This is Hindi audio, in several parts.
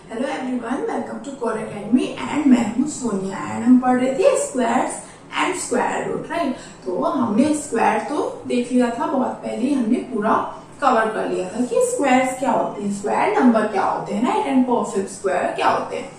Hello everyone, welcome to core academy and मैं हूँ सोनिया एंड हम पढ़ रहे थे squares and square root, right. तो हमने स्क्वायर तो देख लिया था, बहुत पहले हमने पूरा कवर कर लिया था कि स्क्वायर्स क्या होते हैं, स्क्वायर नंबर क्या होते हैं, राइट, एंड परफेक्ट स्क्वायर क्या होते हैं।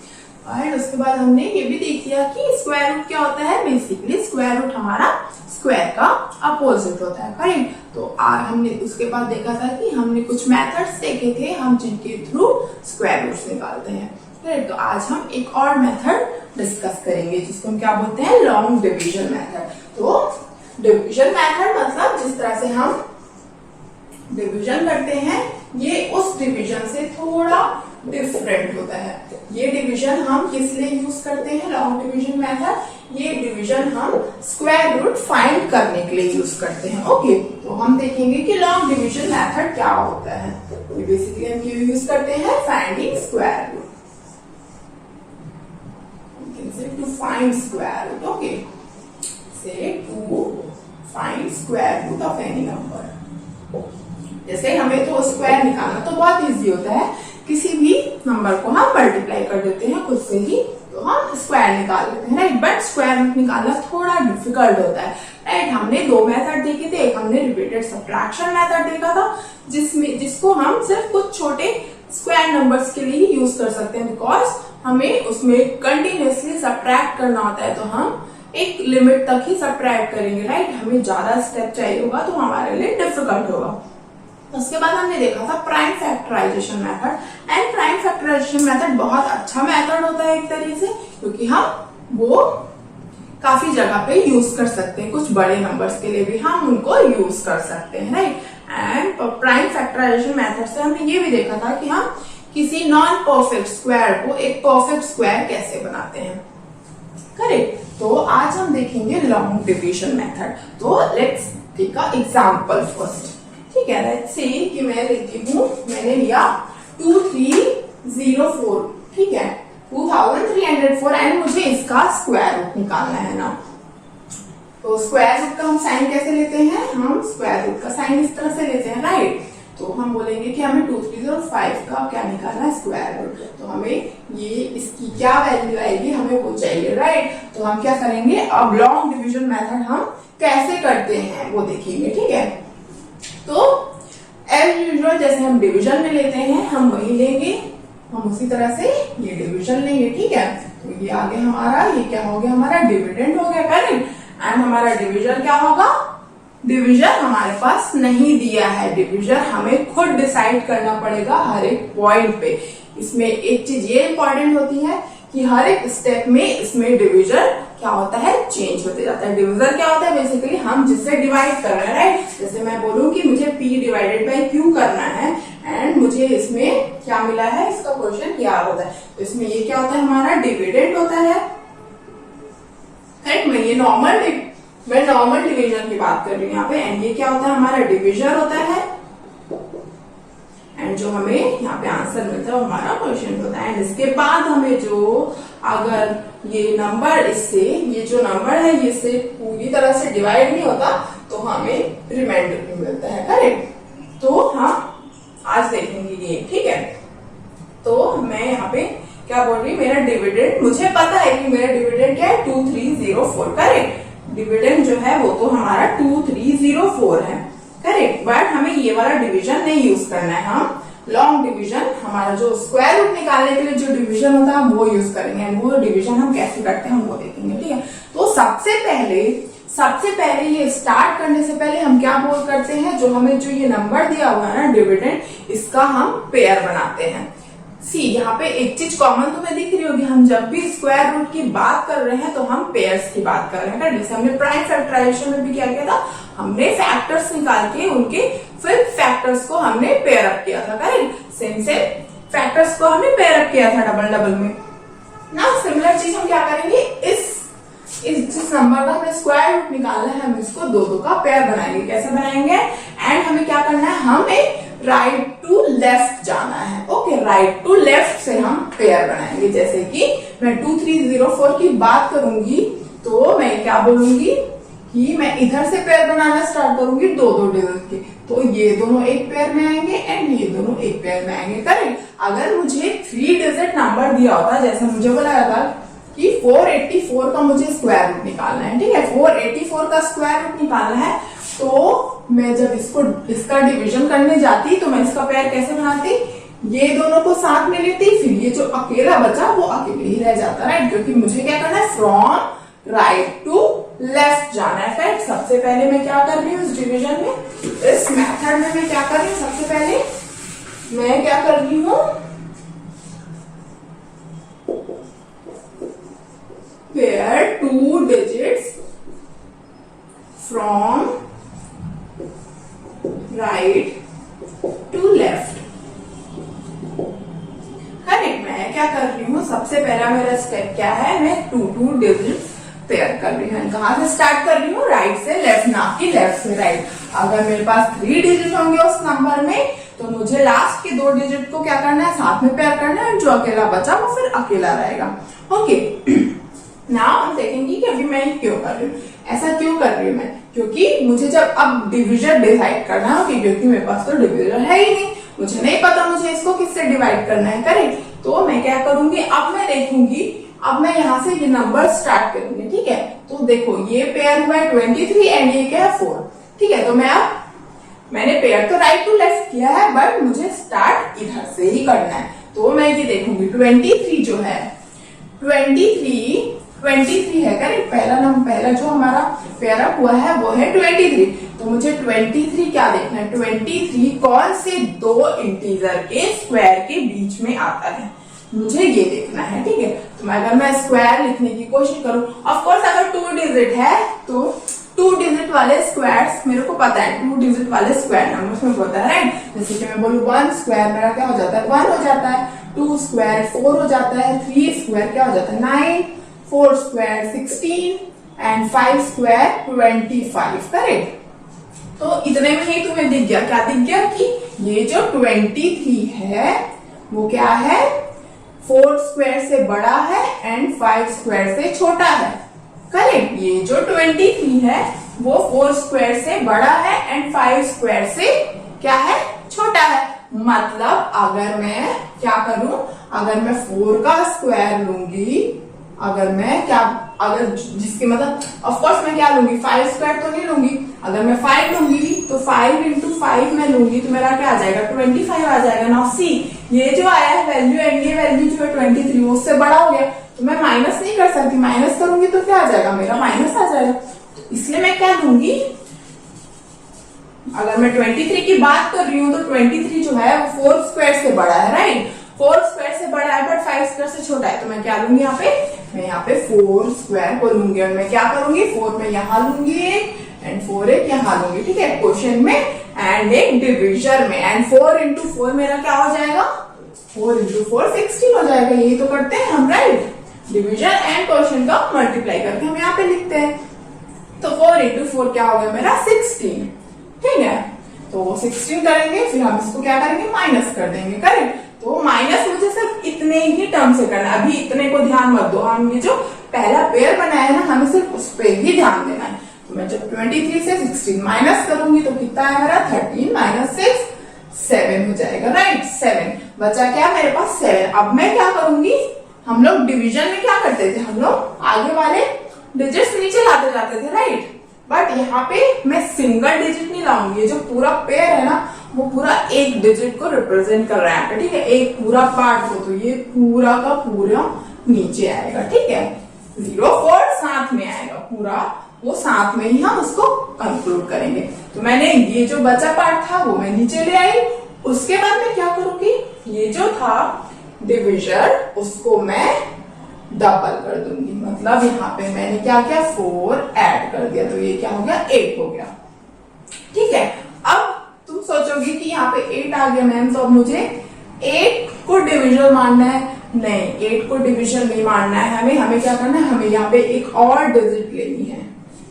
और उसके बाद हमने ये भी देख लिया कि स्क्वायर रूट क्या होता है। बेसिकली स्क्वायर रूट हमारा स्क्वायर का अपोजिट होता है, राइट। तो हमने उसके बाद देखा था कि हमने कुछ मेथड्स देखे थे हम जिनके थ्रू स्क्वायर रूट्स निकालते हैं, राइट। तो आज हम एक और मेथड डिस्कस करेंगे जिसको हम क्या बोलते हैं, लॉन्ग डिवीजन मेथड। तो डिवीजन मेथड मतलब जिस तरह से हम डिवीजन करते हैं ये उस डिवीजन से थोड़ा डिफरेंट होता है। ये डिवीजन हम किस लिए यूज करते हैं, लॉन्ग डिवीजन मेथड। ये डिवीजन हम स्क्वायर रूट फाइंड करने के लिए यूज करते हैं, ओके। तो हम देखेंगे कि लॉन्ग डिवीजन मेथड क्या होता है। ये बेसिकली हम क्यों यूज करते हैं, finding square root, to find square root, okay, say to find square root of any number. जैसे हमें तो स्क्वायर निकालना तो बहुत इजी होता है, किसी भी नंबर को हम मल्टीप्लाई कर देते हैं खुद से ही, तो हम स्क्वायर निकाल लेते हैं, राइट। बट स्क्वायर रूट निकालना थोड़ा डिफिकल्ट होता है, राइट। हमने दो मेथड देखे थे, एक हमने रिपीटेड सब्ट्रैक्शन मेथड देखा था जिसको हम सिर्फ कुछ छोटे स्क्वायर नंबर्स के लिए ही यूज कर सकते हैं, बिकॉज हमें उसमें कंटिन्यूअसली सब्ट्रैक्ट करना होता है। तो हम एक लिमिट तक ही सब्ट्रैक्ट करेंगे, राइट। हमें ज्यादा स्टेप चाहिए होगा तो हमारे लिए डिफिकल्ट होगा। उसके बाद हमने देखा था prime factorisation method, and prime factorisation method बहुत अच्छा मेथड होता है एक तरीके से, क्योंकि हम वो काफी जगह पे यूज कर सकते हैं, कुछ बड़े नंबर्स के लिए भी हम उनको यूज कर सकते हैं, right. And prime factorisation method से हमने ये भी देखा था कि हम किसी नॉन परफेक्ट स्क्वायर को एक परफेक्ट स्क्वायर कैसे बनाते हैं, करेक्ट। तो आज हम देखेंगे लॉन्ग डिवीजन मेथड। तो let's take a example first, ठीक है। लेट्स से कि मैं लेती हूँ, मैंने लिया 2304, ठीक है, 2304 एंड मुझे इसका स्क्वायर रूट निकालना है ना। तो स्क्वायर रूट का हम साइन कैसे लेते हैं, हम स्क्वायर रूट का साइन इस तरह से लेते हैं, राइट। तो हम बोलेंगे कि हमें 2305 का क्या निकालना है, स्क्वायर रूट। तो हमें ये इसकी क्या वैल्यू आएगी हमें वो चाहिए, राइट। तो हम क्या करेंगे, अब लॉन्ग डिवीजन मेथड हम कैसे करते हैं वो देखेंगे, ठीक है। तो एज यूजुअल जैसे हम डिवीजन में लेते हैं हम वही लेंगे, हम उसी तरह से ये डिवीजन लेंगे, ठीक है। तो ये आगे हमारा ये क्या हो गया, हमारा डिविडेंड हो गया, करेक्ट। एंड हमारा डिवीजन क्या होगा, डिवीजन हमारे पास नहीं दिया है, डिवीजन हमें खुद डिसाइड करना पड़ेगा हर एक पॉइंट पे। इसमें एक चीज ये इंपॉर्टेंट होती है कि हर एक स्टेप में इसमें डिवीजन क्या होता है, चेंज होते जाता है। डिवीजन क्या होता है, बेसिकली हम जिससे डिवाइड कर रहे हैं, राइट। जैसे मैं बोलूं कि मुझे P डिवाइडेड बाई Q करना है एंड मुझे इसमें क्या मिला है, इसका क्वेश्चन क्या होता है। तो इसमें ये क्या होता है, हमारा डिविडेंड होता है, राइट। मैं नॉर्मल डिवीजन की बात कर रही हूँ यहाँ पे। एंड ये क्या होता है, हमारा डिवीजन होता है, एंड जो हमें यहाँ पे आंसर मिलता है वो हमारा क्वेश्चन होता है। एंड इसके बाद हमें जो अगर ये नंबर इससे, ये जो नंबर है ये से पूरी तरह से डिवाइड नहीं होता तो हमें रिमाइंडर भी मिलता है, करेक्ट। तो हम आज देखेंगे ये, ठीक है। तो मैं यहाँ पे क्या बोल रही हूँ, मेरा डिविडेंड, मुझे पता है कि मेरा डिविडेंड क्या है, 2304, करेक्ट। डिविडेंड जो है वो तो हमारा 2304 है, करेक्ट। बट हमें ये वाला डिवीजन नहीं यूज करना है, हम लॉन्ग डिवीजन, हमारा जो स्क्वायर रूट निकालने के लिए जो डिवीजन होता है हम वो यूज करेंगे। एंड वो डिवीजन हम कैसे करते हैं हम वो देखेंगे, ठीक है। तो सबसे पहले ये स्टार्ट करने से पहले हम क्या बोल करते हैं, जो हमें जो ये नंबर दिया हुआ है ना डिविडेंड, इसका हम पेयर बनाते हैं। सी यहाँ पे एक चीज कॉमन तुम्हें दिख रही होगी, हम जब भी स्क्वायर रूट की बात कर रहे हैं तो हम पेयर्स की बात कर रहे हैं। जैसे हमने प्राइम फैक्टराइजेशन में भी क्या किया था, हमने फैक्टर्स निकाल के उनके फिर फैक्टर्स को हमने पेयर अप किया था, करेक्ट। सेम से फैक्टर्स को हमने पेयर अप किया था डबल में ना। सिमिलर चीज हम क्या करेंगे, इस जिस नंबर का हमें स्क्वायर रूट निकालना है हम इसको दो का पेयर बनाएंगे। कैसे बनाएंगे, एंड हमें क्या करना है, हमें राइट टू लेफ्ट जाना है, ओके। राइट टू लेफ्ट से हम पेयर बनाएंगे। जैसे कि मैं 2304 की बात करूंगी तो मैं क्या बोलूंगी कि मैं इधर से पेयर बनाना स्टार्ट करूंगी दो डिजिट के, तो ये दोनों एक पेयर में आएंगे एंड ये दोनों एक पेयर में आएंगे, करेक्ट। अगर मुझे 3 डिजिट नंबर दिया होता, जैसे मुझे बोला था कि 484 का मुझे स्क्वायर रूट निकालना है, ठीक है, 484 का स्क्वायर रूट निकालना है, तो मैं जब इसका डिवीजन करने जाती तो मैं इसका पेयर कैसे बनाती, ये दोनों को साथ में लेती, फिर ये जो अकेला बचा वो अकेले ही रह जाता, राइट, क्योंकि मुझे क्या करना है, फ्रॉम राइट टू लेफ्ट जाना है। राइट, सबसे पहले मैं क्या कर रही हूँ इस डिवीजन में, इस मेथड में मैं क्या कर रही हूँ, सबसे पहले मैं क्या कर रही हूँ, pair 2 digits from right to left। Correct, मैं क्या कर रही हूँ, सबसे पहला मेरा स्टेप क्या है, मैं 2 डिजिट पेयर कर रही हूँ। कहां से स्टार्ट कर रही हूँ, राइट से लेफ्ट, ना कि लेफ्ट से राइट। अगर मेरे पास 3 डिजिट होंगे उस नंबर में, तो मुझे लास्ट के 2 डिजिट को क्या करना है, साथ में पेयर करना है, जो अकेला बचा वो फिर अकेला रहेगा। ओके, नाउ हम देखेंगे कि अभी मैं क्यों कर रही हूँ, ऐसा क्यों कर रही हूँ मैं, क्योंकि मुझे जब अब डिविजन डिसाइड करना है, क्योंकि मेरे पास तो डिविजन है ही नहीं, मुझे नहीं पता मुझे इसको किससे डिवाइड करना है, करेक्ट, तो मैं क्या करूंगी, अब मैं देखूंगी, अब मैं यहाँ से ये नंबर स्टार्ट करूंगी, ठीक है, तो देखो ये पेयर हुआ है 23 एंड ये क्या है 4, ठीक है, तो मैंने पेयर तो राइट टू लेफ्ट किया है, बट मुझे स्टार्ट इधर से ही करना है, तो मैं ये देखूंगी 23 जो है 23 है, करेक्ट, पहला जो हमारा पेयर अप हुआ है वो है 23, तो मुझे 23 क्या देखना है, 23 कौन से 2 इंटीजर के स्क्वायर के बीच में आता है, मुझे ये देखना है, ठीक है, तो अगर मैं स्क्वायर लिखने की कोशिश करूं, ऑफ कोर्स अगर 2 डिजिट है तो 2 डिजिट वाले स्क्वायर्स मेरे को पता है, 2 डिजिट वाले स्क्वायर नंबर्स में पता है, राइट, जैसे कि मैं बोलूं 1 स्क्वायर मेरा क्या हो जाता है, 1 हो जाता है, 2 स्क्वायर 4 हो जाता है, 3 स्क्वायर क्या हो जाता है 9, 4 स्क्वायर 16 एंड 5 स्क्वायर 25, करेक्ट, तो इतने में ही तुम्हें दिख गया, क्या दिख गया कि ये जो 23 है वो क्या है, 4 स्क्वायर से बड़ा है एंड 5 स्क्वायर से छोटा है, करेक्ट, ये जो 23 है वो 4 स्क्वायर से बड़ा है एंड 5 स्क्वायर से क्या है, छोटा है, मतलब अगर मैं क्या करूं, अगर मैं 4 का स्क्वायर लूंगी, अगर जिसके मतलब ऑफ कोर्स मैं क्या लूंगी, 5 स्क्वायर तो नहीं लूंगी, अगर मैं 5 लूंगी तो 5 इंटू 5 में लूंगी तो मेरा क्या आ जाएगा 25 आ जाएगा। नाउ सी, ये जो आया है वैल्यू एंड ये वैल्यू जो है 23 वो उससे बड़ा हो गया, तो मैं माइनस नहीं कर सकती, माइनस करूंगी तो क्या आ जाएगा, मेरा माइनस आ जाएगा, इसलिए मैं क्या लूंगी, अगर मैं 23 की बात कर रही हूँ तो 23 जो है वो 4 स्क्वायर से बड़ा है, राइट, 4 स्क्वायर से बड़ा है बट 5 स्क्वायर से छोटा है, तो मैं क्या लूंगी यहाँ पे, मैं यहाँ पे 4 स्क्वायर को लूंगी और मैं क्या करूंगी, 4 में यहाँ लूंगी एंड 4 एक यहाँ लूंगी, ठीक है, क्वेश्चन में एंड एक डिविजन में, एंड 4 इंटू 4 मेरा क्या हो जाएगा, 4 इंटू 4 16 हो जाएगा, यही तो करते हैं हम, राइट, डिविजन एंड क्वेश्चन का मल्टीप्लाई करके हम यहाँ पे लिखते हैं, तो 4 इंटू 4 क्या हो गया मेरा 16, ठीक है, तो 16 करेंगे, फिर हम इसको क्या करेंगे, माइनस कर देंगे, करेक्ट, तो माइनस मुझे सिर्फ इतने ही टर्म से करना है, अभी इतने को ध्यान मत दो, हम ये जो पहला पेयर बनाया है ना, हमें सिर्फ उस पे ही ध्यान देना है, तो मैं जब 23 से 16 माइनस करूंगी तो कितना है मेरा 13 माइनस 6 7 हो जाएगा, राइट, 7 बचा क्या मेरे पास 7। अब मैं क्या करूंगी, हम लोग डिवीजन में क्या करते थे, हम लोग आगे वाले डिजिट्स नीचे लाते जाते थे, राइट, बट यहाँ पे मैं सिंगल डिजिट नहीं लाऊंगी, ये जो पूरा पेयर है ना वो पूरा एक डिजिट को रिप्रेजेंट कर रहा है, ठीक है, एक पूरा पार्ट को, तो ये पूरा का पूरा नीचे आएगा, ठीक है, 0 4 साथ में आएगा, पूरा वो साथ में ही हम उसको कंक्लूड करेंगे, तो मैंने ये जो बचा पार्ट था वो मैं नीचे ले आई, उसके बाद मैं क्या करूंगी, ये जो था डिविजन उसको मैं डबल कर दूंगी, मतलब यहाँ पे मैंने क्या किया 4 ऐड कर दिया, तो ये क्या हो गया 8 हो गया, ठीक है, अब तुम सोचोगी कि यहाँ पे 8 आ गया मैम, तो अब मुझे 8 को डिविजन मानना है, नहीं 8 को डिविजन नहीं मानना है, हमें क्या करना है, हमें यहाँ पे एक और डिजिट लेनी है,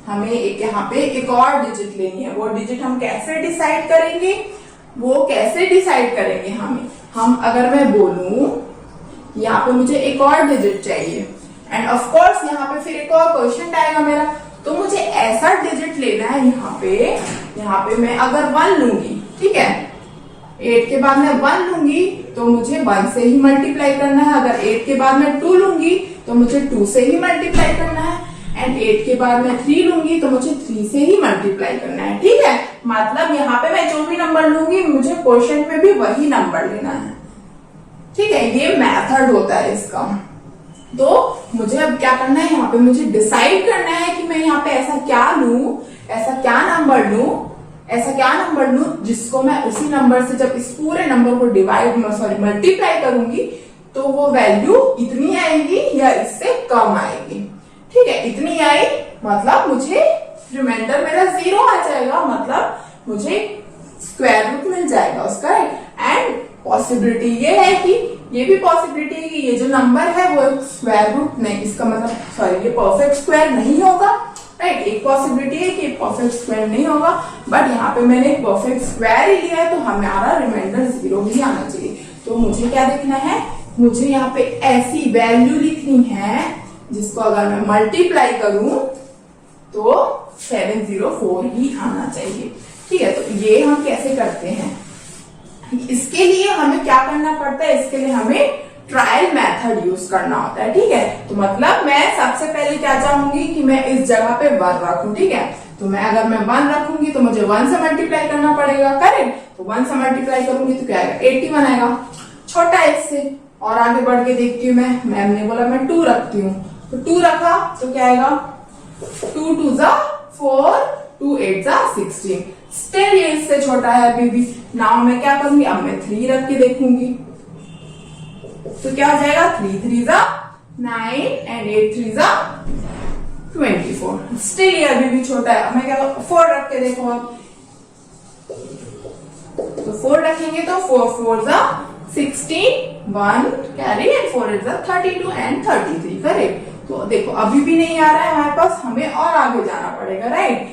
हमें एक यहाँ पे एक और डिजिट लेनी है, वो डिजिट हम कैसे डिसाइड करेंगे, हम अगर मैं बोलूं यहाँ पे मुझे एक और डिजिट चाहिए एंड ऑफ कोर्स यहाँ पे फिर एक और क्वेश्चन आएगा मेरा, तो मुझे ऐसा डिजिट लेना है, यहाँ पे मैं अगर 1 लूंगी, ठीक है, 8 के बाद मैं 1 लूंगी तो मुझे 1 से ही मल्टीप्लाई करना है। अगर 8 के बाद मैं 2 लूंगी तो मुझे 2 से ही मल्टीप्लाई करना है। एंड 8 के बाद मैं 3 लूंगी तो मुझे 3 से ही मल्टीप्लाई करना है। ठीक है, मतलब यहाँ पे मैं जो भी नंबर लूंगी मुझे क्वेश्चन में भी वही नंबर लेना है। ठीक है, ये मेथड होता है इसका। तो मुझे अब क्या करना है, यहाँ पे मुझे डिसाइड करना है कि मैं यहाँ पे ऐसा क्या लूं, ऐसा क्या नंबर लूं जिसको मैं उसी नंबर से जब इस पूरे नंबर को मल्टीप्लाई करूंगी तो वो वैल्यू इतनी आएगी या इससे कम आएगी। ठीक है, इतनी आई मतलब मुझे रिमाइंडर मेरा 0 आ जाएगा, मतलब मुझे स्क्वायर रूट मिल जाएगा उसका। एंड पॉसिबिलिटी ये है कि ये भी पॉसिबिलिटी है कि ये जो नंबर है वो स्क्वायर रूट नहीं, इसका मतलब ये परफेक्ट स्क्वायर नहीं होगा। राइट, एक पॉसिबिलिटी है कि परफेक्ट स्क्वायर नहीं होगा, बट यहाँ पे मैंने एक परफेक्ट स्क्वायर ही लिया है तो हमारा रिमाइंडर 0 भी आना चाहिए। तो मुझे क्या देखना है, मुझे यहाँ पे ऐसी वैल्यू लिखनी है जिसको अगर मैं मल्टीप्लाई करूं तो 704 ही आना चाहिए। ठीक है, तो ये हम कैसे करते हैं, इसके लिए हमें क्या करना पड़ता है, इसके लिए हमें ट्रायल मेथड यूज करना होता है। ठीक है, तो मतलब मैं सबसे पहले क्या चाहूंगी कि मैं इस जगह पे 1 रखूं। ठीक है, तो अगर मैं 1 रखूंगी तो मुझे 1 से मल्टीप्लाई करना पड़ेगा। करेक्ट, तो 1 से मल्टीप्लाई करूंगी तो क्या आएगा, 81 आएगा, छोटा इससे। और आगे बढ़ के देखती हूँ, मैम ने बोला मैं 2 रखती हूँ, तो 2 रखा तो क्या आएगा, 2 2 जा 4, 2 8 जा 16। स्टिल ये इससे छोटा है अभी भी। नाउ मैं क्या करूंगी, अब मैं 3 रख के देखूंगी तो क्या हो जाएगा, 3 3 जा 9 एंड 8 3 जा 24। स्टिल ये अभी भी छोटा है। मैं क्या 4 रख के देखो, अब तो 4 रखेंगे तो 4 4 जा 16, 1 कैरी एंड 4 8 जा 32 एंड 33। करेक्ट, तो देखो अभी भी नहीं आ रहा है हमारे पास, हमें और आगे जाना पड़ेगा। राइट,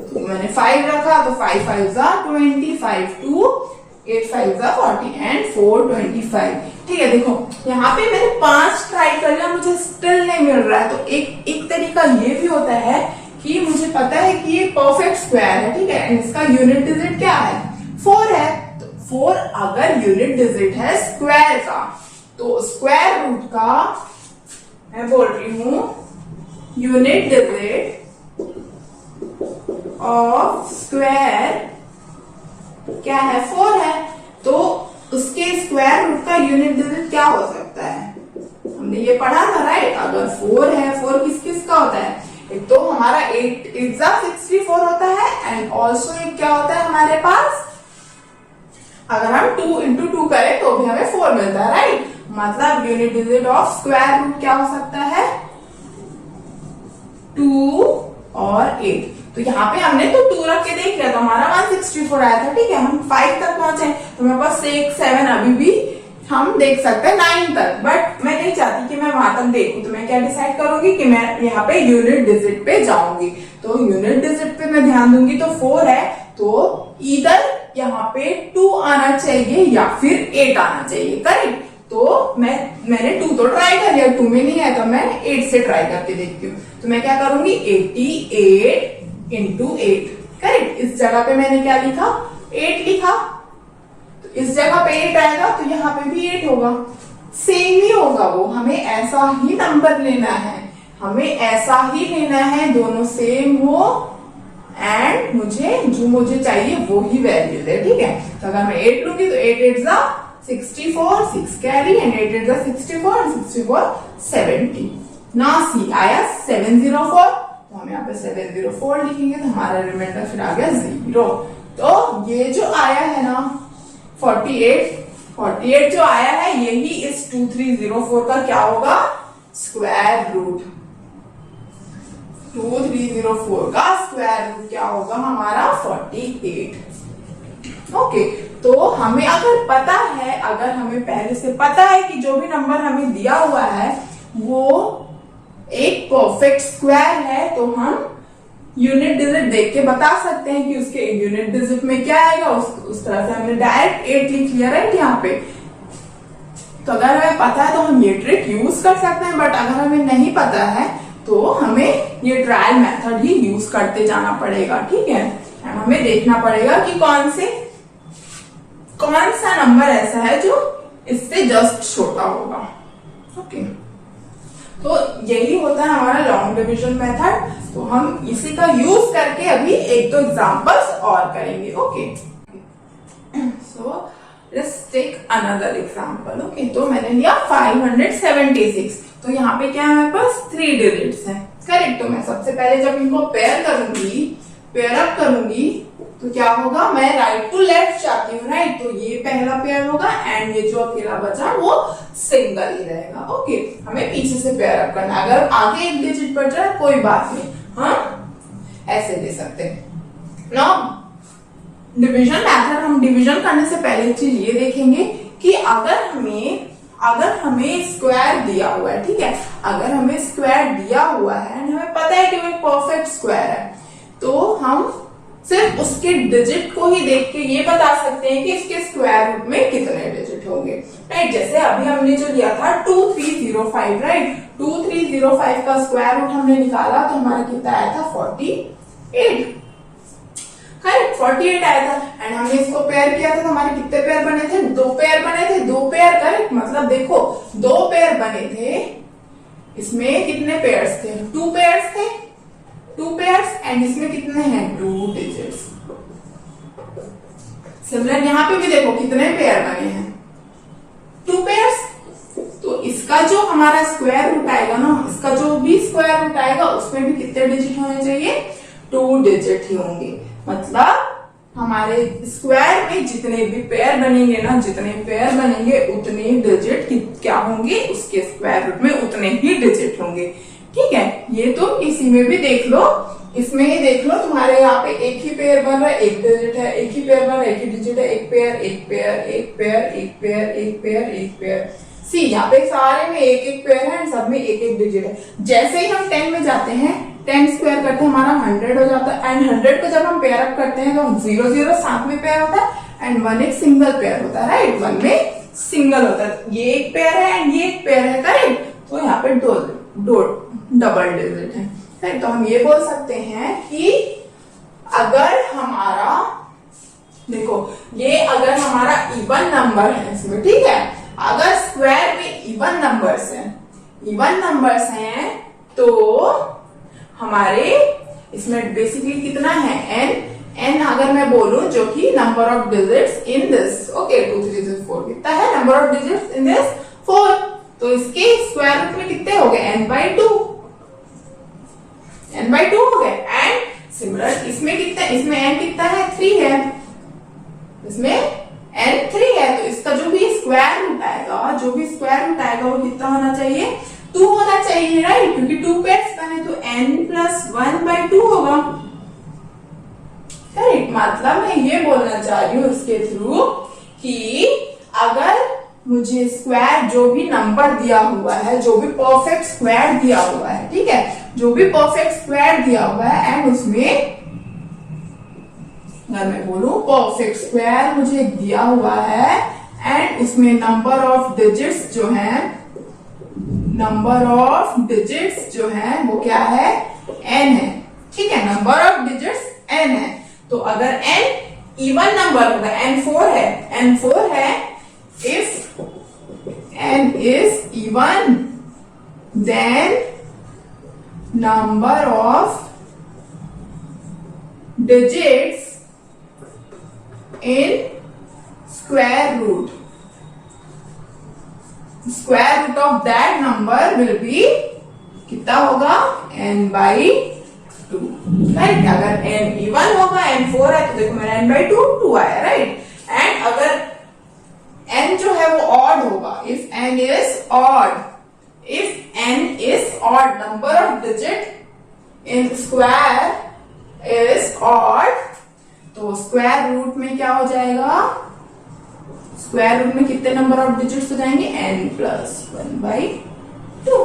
तो मैंने 5 रखा तो 5 5 जा 20, 5 2 8 5 जा 40 एंड 4 25। ठीक है, देखो यहाँ पे मैंने 5 ट्राई कर लिया, मुझे स्टिल नहीं मिल रहा है। तो एक तरीका ये भी होता है कि मुझे पता है कि ये परफेक्ट स्क्वायर है। ठीक है, इसका यूनिट डिजिट क्या है, 4 है। तो 4 अगर यूनिट डिजिट है स्क्वायर का, तो स्क्वायर रूट का मैं बोल रही हूं यूनिट डिजिट ऑफ स्क्वायर क्या है, 4 है। तो उसके स्क्वायर रूट का यूनिट डिजिट क्या हो सकता है, हमने ये पढ़ा था। राइट, अगर 4 है, 4 किस किस का होता है, एक तो हमारा 8 8 जा 64 होता है एंड ऑल्सो एक क्या होता है हमारे पास, अगर हम 2 into 2 करें तो भी हमें 4 मिलता है। राइट, मतलब unit digit of square root क्या हो सकता है, 2 और 8। तो यहाँ पे हमने तो 2 रख के देख लिया तो हमारा 164 आया था। ठीक है, हम 5 तक पहुंचे तो मेरे पास 6 7 अभी भी हम देख सकते हैं 9 तक, बट मैं नहीं चाहती कि मैं वहां तक देखूं। तो मैं क्या डिसाइड करूंगी कि मैं यहाँ पे यूनिट डिजिट पे जाऊंगी। तो यूनिट डिजिट पे मैं ध्यान दूंगी तो 4 है, तो इधर यहाँ पे 2 आना चाहिए या फिर 8 आना चाहिए। करेक्ट, तो मैंने 2 तो ट्राई कर लिया, 2 में नहीं है तो मैं 8 से ट्राई करके देखती हूँ। तो मैं क्या करूंगी, 88 into 8। करेक्ट, इस जगह पे मैंने क्या लिखा, 8 लिखा, तो इस जगह पे 8 आएगा तो यहाँ पे भी 8 होगा, सेम ही होगा वो। हमें ऐसा ही नंबर लेना है, हमें ऐसा ही लेना है, दोनों सेम हो एंड मुझे चाहिए वो ही वैल्यू दे। ठीक है, तो अगर मैं 8 लूंगी तो 8 8 जा 64, 6 कैरी एंड 8 8 जा 64, 64 70। ना सी आया 704, तो हम यहाँ पे 704 लिखेंगे तो हमारा रिमाइंडर फिर आ गया 0। तो ये जो आया है ना 48 जो आया है यही इस 2304 का क्या होगा, स्क्वायर रूट। 2304 का स्क्वायर रूट क्या होगा हमारा 48। ओके, तो हमें अगर पता है, अगर हमें पहले से पता है कि जो भी नंबर हमें दिया हुआ है वो एक परफेक्ट स्क्वायर है, तो हम यूनिट डिजिट देख के बता सकते हैं कि उसके यूनिट डिजिट में क्या आएगा। उस तरह से हमने डायरेक्ट 8 लिख लिया। राइट, यहाँ पे तो अगर हमें पता है तो हम ये ट्रिक यूज कर सकते हैं, बट अगर हमें नहीं पता है तो हमें ये ट्रायल मेथड ही यूज करते जाना पड़ेगा। ठीक है, हमें देखना पड़ेगा कि कौन सा नंबर ऐसा है जो इससे जस्ट छोटा होगा। ओके, तो यही होता है हमारा लॉन्ग डिवीजन मेथड। तो हम इसी का यूज करके अभी एक दो एग्जांपल्स और करेंगे। Okay, so let's take another example. Okay, तो मैंने लिया 576। तो यहाँ पे क्या है हमारे पास 3 डिजिट्स हैं, करेक्ट। तो मैं सबसे पहले जब इनको पेयर अप करूंगी तो क्या होगा, मैं राइट टू लेफ्ट चाहती हूँ, राइट। तो ये पहला पेयर होगा एंड ये जो अकेला बचा वो सिंगल ही रहेगा। ओके, हमें पीछे से पेयर अप करना है। अगर आगे एक डिजिट बच रहा है कोई बात नहीं, हाँ ऐसे दे सकते हैं। नाउ डिवीजन मेथड, हम डिवीजन करने से पहले एक चीज ये देखेंगे कि अगर हमें स्क्वायर दिया हुआ है, ठीक है, अगर हमें स्क्वायर दिया हुआ है एंड हमें पता है कि वो एक परफेक्ट स्क्वायर है, तो हम सिर्फ उसके डिजिट को ही देख के ये बता सकते हैं कि इसके स्क्वायर रूट में कितने डिजिट होंगे, राइट। जैसे अभी हमने जो लिया था 2305, राइट। 2305 का स्क्वायर रूट हमने निकाला तो हमारा कितना आया था 48, करेक्ट, 48 आया था। एंड हमने इसको पेयर किया था तो हमारे कितने पेयर बने थे, 2 पेयर बने थे, 2 पेयर, करेक्ट। मतलब देखो 2 पेयर बने थे, इसमें कितने पेयर्स थे, 2 पेयर्स थे, 2 पेयर्स, एंड इसमें कितने हैं 2 डिजिट्स। सिमिलर यहाँ पे भी देखो कितने पेयर बने हैं, 2 पेयर्स। तो इसका जो हमारा स्क्वायर रूट आएगा ना, इसका जो भी स्क्वायर रूट आएगा उसमें भी कितने डिजिट होने चाहिए, 2 डिजिट ही होंगे। मतलब हमारे स्क्वायर में जितने भी पेयर बनेंगे ना, जितने पेयर बनेंगे उतने डिजिट क्या होंगे, उसके स्क्वायर रूट में उतने ही डिजिट होंगे, ठीक है। ये तो इसी में भी देख लो, इसमें ही देख लो, तुम्हारे यहाँ पे एक ही पेयर बन रहा है, एक डिजिट है, एक ही पेयर बन रहा है, एक ही डिजिट है, एक पेयर, एक पेयर, एक पेयर, एक पेयर, एक पेयर, एक पेयर। सी यहाँ पे सारे में एक एक पेयर है, सब में एक एक डिजिट है। जैसे ही हम 10 में जाते हैं, 10 स्क्वायर करते हैं हमारा 100 हो जाता है, एंड 100 को जब हम पेयर अप करते हैं तो 0 0 साथ में पेयर होता है एंड 1 एक सिंगल पेयर होता है, राइट। 1 में सिंगल होता है, ये एक पेयर है एंड ये एक पेयर है, करेक्ट। तो यहाँ पे दो डबल डिजिट है, राइट। तो हम ये बोल सकते हैं कि अगर हमारा, देखो ये अगर हमारा इवन नंबर है इसमें, ठीक है, अगर स्क्वायर में इवन नंबर्स हैं तो हमारे इसमें बेसिकली कितना है n अगर मैं बोलूं जो कि number of digits in this, okay 2 3 4 कितना है number of digits in this 4। तो इसके स्क्वायर रूट में कितने हो गए n/2 हो गए। एंड सिमिलर इसमें कितना, इसमें n कितना है 3 है, इसमें n 3 है। तो इसका जो भी स्क्वायर रूट आएगा वो कितना होना चाहिए, 2 होना चाहिए, राइट। क्योंकि 2 पेयर्स बने तो n+1/2 होगा, करेक्ट। मतलब मैं ये बोलना चाह रही हूँ इसके थ्रू कि अगर मुझे स्क्वायर जो भी नंबर दिया हुआ है, जो भी परफेक्ट स्क्वायर दिया हुआ है, ठीक है, जो भी परफेक्ट स्क्वायर दिया हुआ है एंड उसमें अगर मैं बोलूं परफेक्ट स्क्वायर मुझे दिया हुआ है एंड उसमें नंबर ऑफ डिजिट्स जो है वो क्या है, n है, ठीक है, नंबर ऑफ डिजिट्स n है। तो अगर n इवन नंबर होगा, n4 है, if n is even then number of digits in square root of that number will be कितना होगा n/2, राइट। अगर n इवन होगा, n4 है तो देखो मेरा n/2 आया, राइट। एंड अगर n जो है वो ऑड होगा, if n is odd number of digit in square is odd, तो स्क्वायर रूट में क्या हो जाएगा, स्क्वायर रूट में कितने नंबर ऑफ डिजिट्स हो जाएंगे, n+1/2।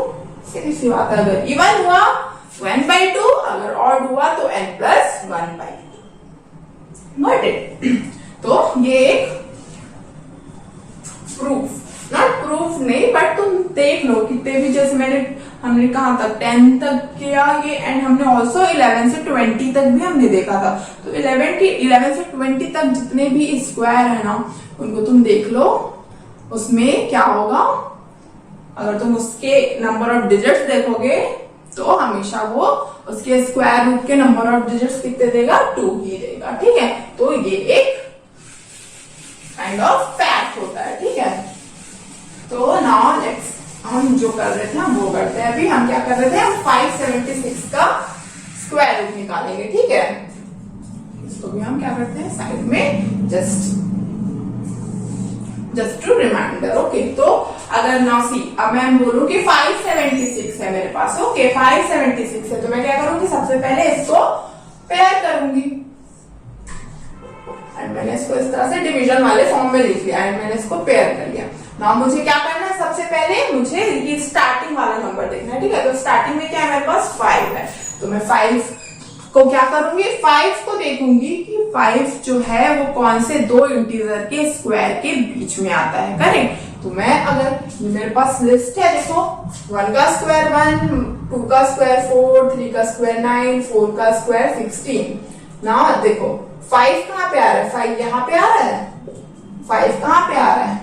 सीधी सी बात है, अगर इवन हुआ तो n/2, अगर ऑड हुआ तो n+1/2। Got it. तो ये एक प्रूफ, नॉट प्रूफ नहीं, बट तुम देख लो कितने भी, जैसे मैंने हमने कहाँ तक 10 तक किया ये, एंड हमने ऑल्सो 11 से 20 तक भी हमने देखा था। तो 11 से 20 तक जितने भी स्क्वायर है ना उनको तुम देख लो, उसमें क्या होगा, अगर तुम उसके नंबर ऑफ डिजिट्स देखोगे तो हमेशा वो उसके स्क्वायर रूट के नंबर ऑफ डिजिट्स कितने देगा, 2 ही देगा। ठीक है, तो ये एक काइंड ऑफ फैक्ट होता है। ठीक है, तो नाउ लेट्स हम जो कर रहे थे हम वो करते हैं। अभी हम क्या कर रहे थे, हम 576 का स्क्वायर रूट निकालेंगे। ठीक है, इसको भी हम क्या करते हैं साइड में जस्ट टू रिमाइंडर। ओके, तो अगर नाउ सी, अब मैं बोलूं कि 576 है मेरे पास। ओके, 576 है तो मैं क्या करूंगी, सबसे पहले इसको पेयर करूंगी, एंड मैंने इसको इस तरह से डिवीजन वाले फॉर्म में लिख लिया, एंड मैंने इसको पेयर कर लिया। नाउ मुझे क्या करना है, सबसे पहले मुझे ये स्टार्टिंग वाला नंबर देखना है। ठीक है, तो स्टार्टिंग में क्या है मेरे पास 5 है, तो मैं 5 को क्या करूंगी, 5 को देखूंगी कि 5 जो है वो कौन से दो इंटीजर के स्क्वायर के बीच में आता है। करेक्ट, तो मैं अगर मेरे पास लिस्ट है, देखो 1 का स्क्वायर 1, 2 का स्क्वायर 4, 3 का स्क्वायर 9, 4 का स्क्वायर 16। ना देखो 5 कहाँ पे आ रहा है, 5 यहाँ पे आ रहा है, 5 कहाँ पे आ रहा है,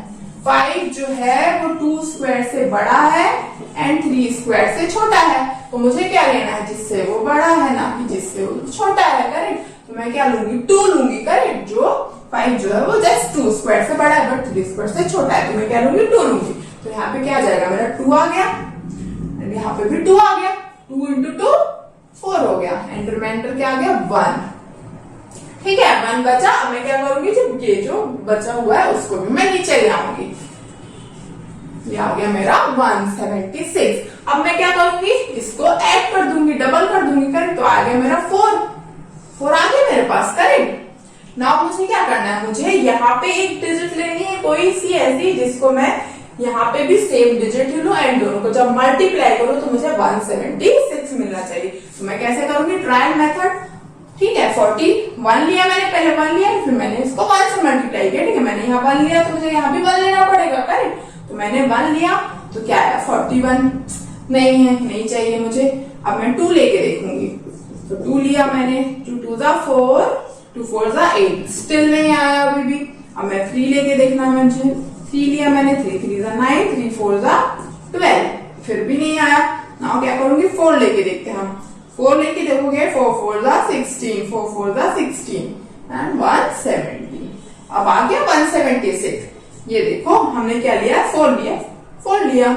5 जो है वो 2 स्क्वायर से बड़ा है एंड 3 स्क्वायर से छोटा है। तो मुझे क्या लेना है, जिससे वो बड़ा है ना कि जिससे वो छोटा है। करेक्ट, तो मैं क्या लूंगी, 2 लूंगी। करेक्ट, जो 5 जो है वो जस्ट 2 स्क्वायर से बड़ा है बट 3 स्क्वायर से छोटा है, तो मैं क्या लूंगी, 2 लूंगी। तो यहाँ पे क्या आ जाएगा, मेरा 2 आ गया, एंड यहाँ पे भी 2 आ गया, 2 इंटू 2 4 हो गया, एंड रिमाइंडर क्या आ गया 1। ठीक है, 1 बचा। अब मैं क्या करूंगी, जब ये जो बचा हुआ है उसको भी मैं नीचे ले आऊंगी, ये आ गया मेरा 176। अब मैं क्या करूंगी, इसको ऐड कर दूंगी, डबल कर दूंगी। करेक्ट, तो आ गया मेरा 4 आ गया मेरे पास। करेक्ट, नाउ मुझे क्या करना है, मुझे यहाँ पे एक डिजिट लेनी है कोई सी ऐसी जिसको मैं यहाँ पे भी सेम डिजिट लूं, एंड दोनों को जब मल्टीप्लाई करूं तो मुझे 176 मिलना चाहिए। तो मैं कैसे करूंगी, ट्रायल मेथड। ठीक है, 41 लिया मैंने, पहले 1 लिया, फिर मैंने इसको 1 से मल्टीप्लाई किया। ठीक है, मैंने यहाँ 1 लिया तो मुझे यहाँ भी 1 लेना पड़ेगा। करेक्ट, तो मैंने 1 लिया तो क्या आया, 41 नहीं है, नहीं चाहिए मुझे। अब मैं 2 लेके देखूंगी, तो 2 लिया मैंने, 2 2 जा 4, 2 4 जा 8, स्टिल नहीं आया अभी भी। अब मैं 3 लेके देखना है मुझे, 3 लिया मैंने, 3 3 जा 9, 3 4 जा 12, फिर भी नहीं आया। नाउ क्या करूंगी, 4 लेके देखते हैं हम, 4 लेके देखोगे, 4 4 जा 16, 4 4 जा 16 एंड 170। अब आ गया 176। ये देखो हमने क्या लिया, 4 लिया,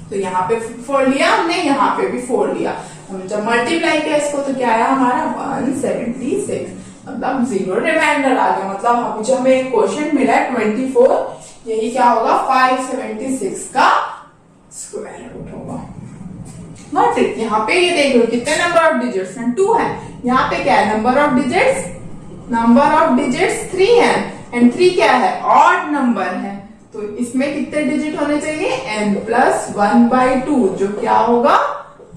तो यहाँ पे 4 लिया हमने, यहाँ पे भी 4 लिया। हमने जब मल्टीप्लाई किया इसको तो क्या आया हमारा 176, मतलब 0 रिमाइंडर आ गया। मतलब अभी जो हमें एक क्वेश्चन मिला है 24, यही क्या होगा, 576 का स्क्वायर रूट होगा। नॉट इट, यहाँ पे ये देख लो कितने नंबर ऑफ डिजिट्स हैं, 2 है। यहाँ पे क्या है, नंबर ऑफ डिजिट्स 3 है, एंड 3 क्या है, ऑड नंबर है। तो इसमें कितने डिजिट होने चाहिए, n प्लस 1/2, जो क्या होगा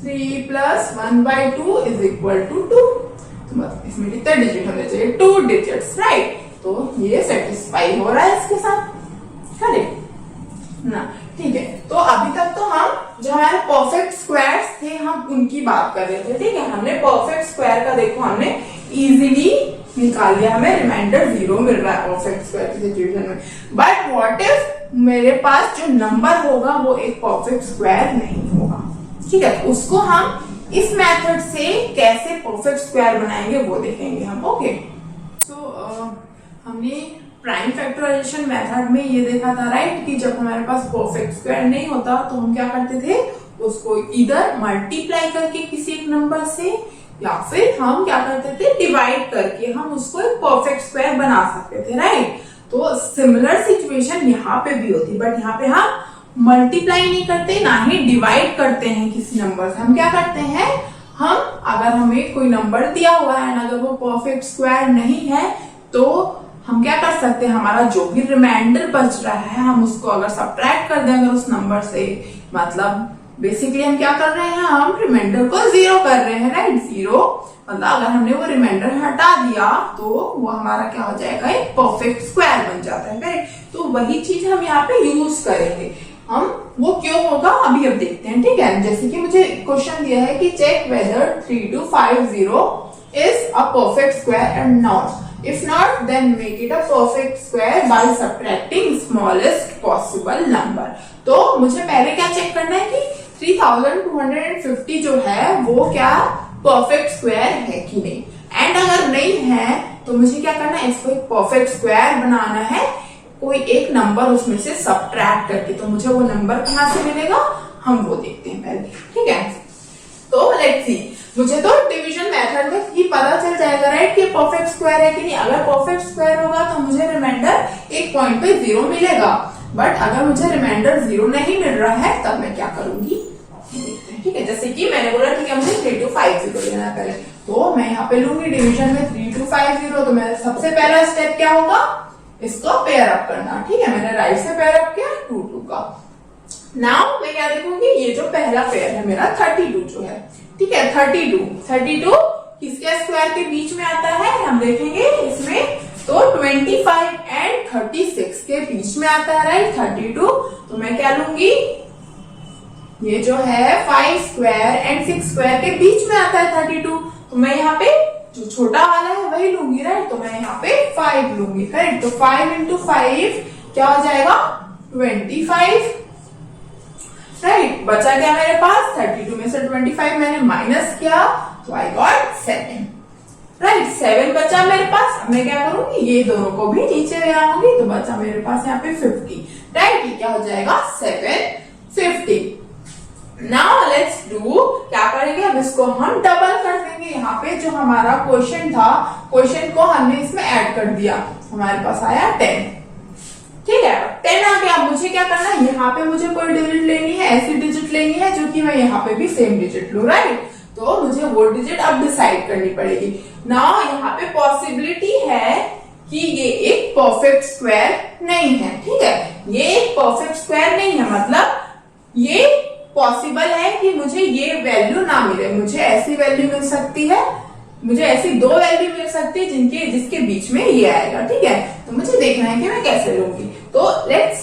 3 प्लस 1/2 इज इक्वल टू 2। तो मतलब इसमें कितने डिजिट होने चाहिए, 2 डिजिट्स, राइट। तो ये सेटिस्फाई हो रहा है इसके साथ। करेक्ट ना, ठीक है। तो अभी तक तो हम जो हमारे परफेक्ट स्क्वायर्स थे हम उनकी बात कर रहे थे। ठीक है, हमने परफेक्ट स्क्वायर का देखो हमने इजीली निकाल लिया, हमें रिमाइंडर 0 मिल रहा है परफेक्ट स्क्वायर की सिचुएशन में। बट व्हाट इफ मेरे पास जो नंबर होगा वो एक परफेक्ट स्क्वायर नहीं होगा। ठीक है, तो उसको हम इस मेथड से कैसे परफेक्ट स्क्वायर बनाएंगे वो देखेंगे हम। ओके, तो हमने प्राइम फैक्टराइजेशन मेथड में ये देखा था, राइट, कि जब हमारे पास परफेक्ट स्क्वायर नहीं होता तो हम क्या करते थे, उसको इधर मल्टीप्लाई करके किसी एक नंबर से, या फिर हम क्या करते थे, डिवाइड करके हम उसको एक परफेक्ट स्क्वायर बना सकते थे, राइट। तो सिमिलर सिचुएशन यहाँ पे भी होती, बट यहाँ पे हम मल्टीप्लाई नहीं करते, ना ही डिवाइड करते हैं किसी नंबर से। हम क्या करते हैं, हम अगर हमें कोई नंबर दिया हुआ है, अगर वो परफेक्ट स्क्वायर नहीं है तो हम क्या कर सकते हैं, हमारा जो भी रिमाइंडर बच रहा है हम उसको अगर सब्ट्रैक्ट कर दें अगर उस नंबर से, मतलब बेसिकली हम क्या कर रहे हैं, हम रिमाइंडर को 0 कर रहे हैं, राइट। 0 मतलब अगर हमने वो रिमाइंडर हटा दिया तो वो हमारा क्या हो जाएगा, एक परफेक्ट स्क्वायर बन जाता है, करेक्ट। तो वही चीज हम यहाँ पे यूज करेंगे। हम वो क्यों होगा अभी अब देखते हैं, ठीक है। जैसे कि मुझे क्वेश्चन दिया है कि check whether 3250 is a perfect square and not, if not then make it a perfect square by subtracting smallest possible number. तो मुझे पहले क्या चेक करना है कि 3250 जो है वो क्या परफेक्ट स्क्वायर है कि नहीं, एंड अगर नहीं है तो मुझे क्या करना है, इसको एक परफेक्ट स्क्वायर बनाना है कोई एक नंबर उसमें से सब्ट्रैक्ट करके। तो मुझे वो नंबर कहां से मिलेगा, हम वो देखते हैं पहले, ठीक है। तो लेट्स सी, मुझे तो डिवीजन मेथड में ही पता चल जाएगा राइट कि परफेक्ट स्क्वायर है कि नहीं। अगर परफेक्ट स्क्वायर होगा तो मुझे रिमाइंडर एक पॉइंट पे 0 मिलेगा, बट अगर मुझे रिमाइंडर 0 नहीं मिल रहा है तब मैं क्या करूंगी, ठीक है। जैसे कि मैंने बोला ठीक है मुझे 3250 लेना है पहले, तो मैं यहाँ पे लूंगी डिवीजन में 3250। तो मेरा सबसे पहला स्टेप क्या होगा, इसको पेयर अप करना, ठीक है। मैंने राइट से पेयर अप किया 2 2 का। नाउ मैं क्या देखूंगी, ये जो पहला पेयर है मेरा 32 जो है, ठीक है। 32 किसके स्क्वायर के बीच में आता है हम देखेंगे इसमें, तो 25 एंड 36 के बीच में आता है राइट 32। तो मैं क्या लूंगी, ये जो है 5 स्क्वायर एंड 6 स्क्वायर के बीच में आता है 32। तो मैं यहाँ पे जो छोटा वाला है वही लूंगी राइट, तो मैं यहाँ पे 5 लूंगी राइट। तो 5 इंटू 5 क्या हो जाएगा 25 राइट। बचा क्या मेरे पास 32 में से 25 मैंने माइनस किया तो आई गॉट 7 राइट। 7 बचा मेरे पास। अब मैं क्या करूंगी, ये दोनों को भी नीचे ले आऊंगी, तो बचा मेरे पास यहाँ पे 50 राइट। ये क्या हो जाएगा 750। नाउ लेट्स डू, क्या करेंगे अब इसको हम डबल कर देंगे। यहाँ पे जो हमारा क्वेश्चन था, क्वेश्चन को हमने इसमें ऐड कर दिया, हमारे पास आया 10, ठीक है। 10 आ गया। मुझे क्या करना है, यहाँ पे मुझे कोई डिजिट लेनी है, ऐसी डिजिट लेनी है जो कि मैं यहाँ पे भी सेम डिजिट लूं राइट। तो मुझे वो डिजिट अब डिसाइड करनी पड़ेगी। नाउ यहाँ पे पॉसिबिलिटी है कि ये एक परफेक्ट स्क्वायर नहीं है, ठीक है। ये एक परफेक्ट स्क्वायर नहीं है, मतलब ये पॉसिबल है कि मुझे ये वैल्यू ना मिले, मुझे ऐसी वैल्यू मिल सकती है, मुझे ऐसी 2 वैल्यू मिल सकती है जिसके बीच में ये आएगा, ठीक है। तो मुझे देखना है कि मैं कैसे लूंगी। तो लेट्स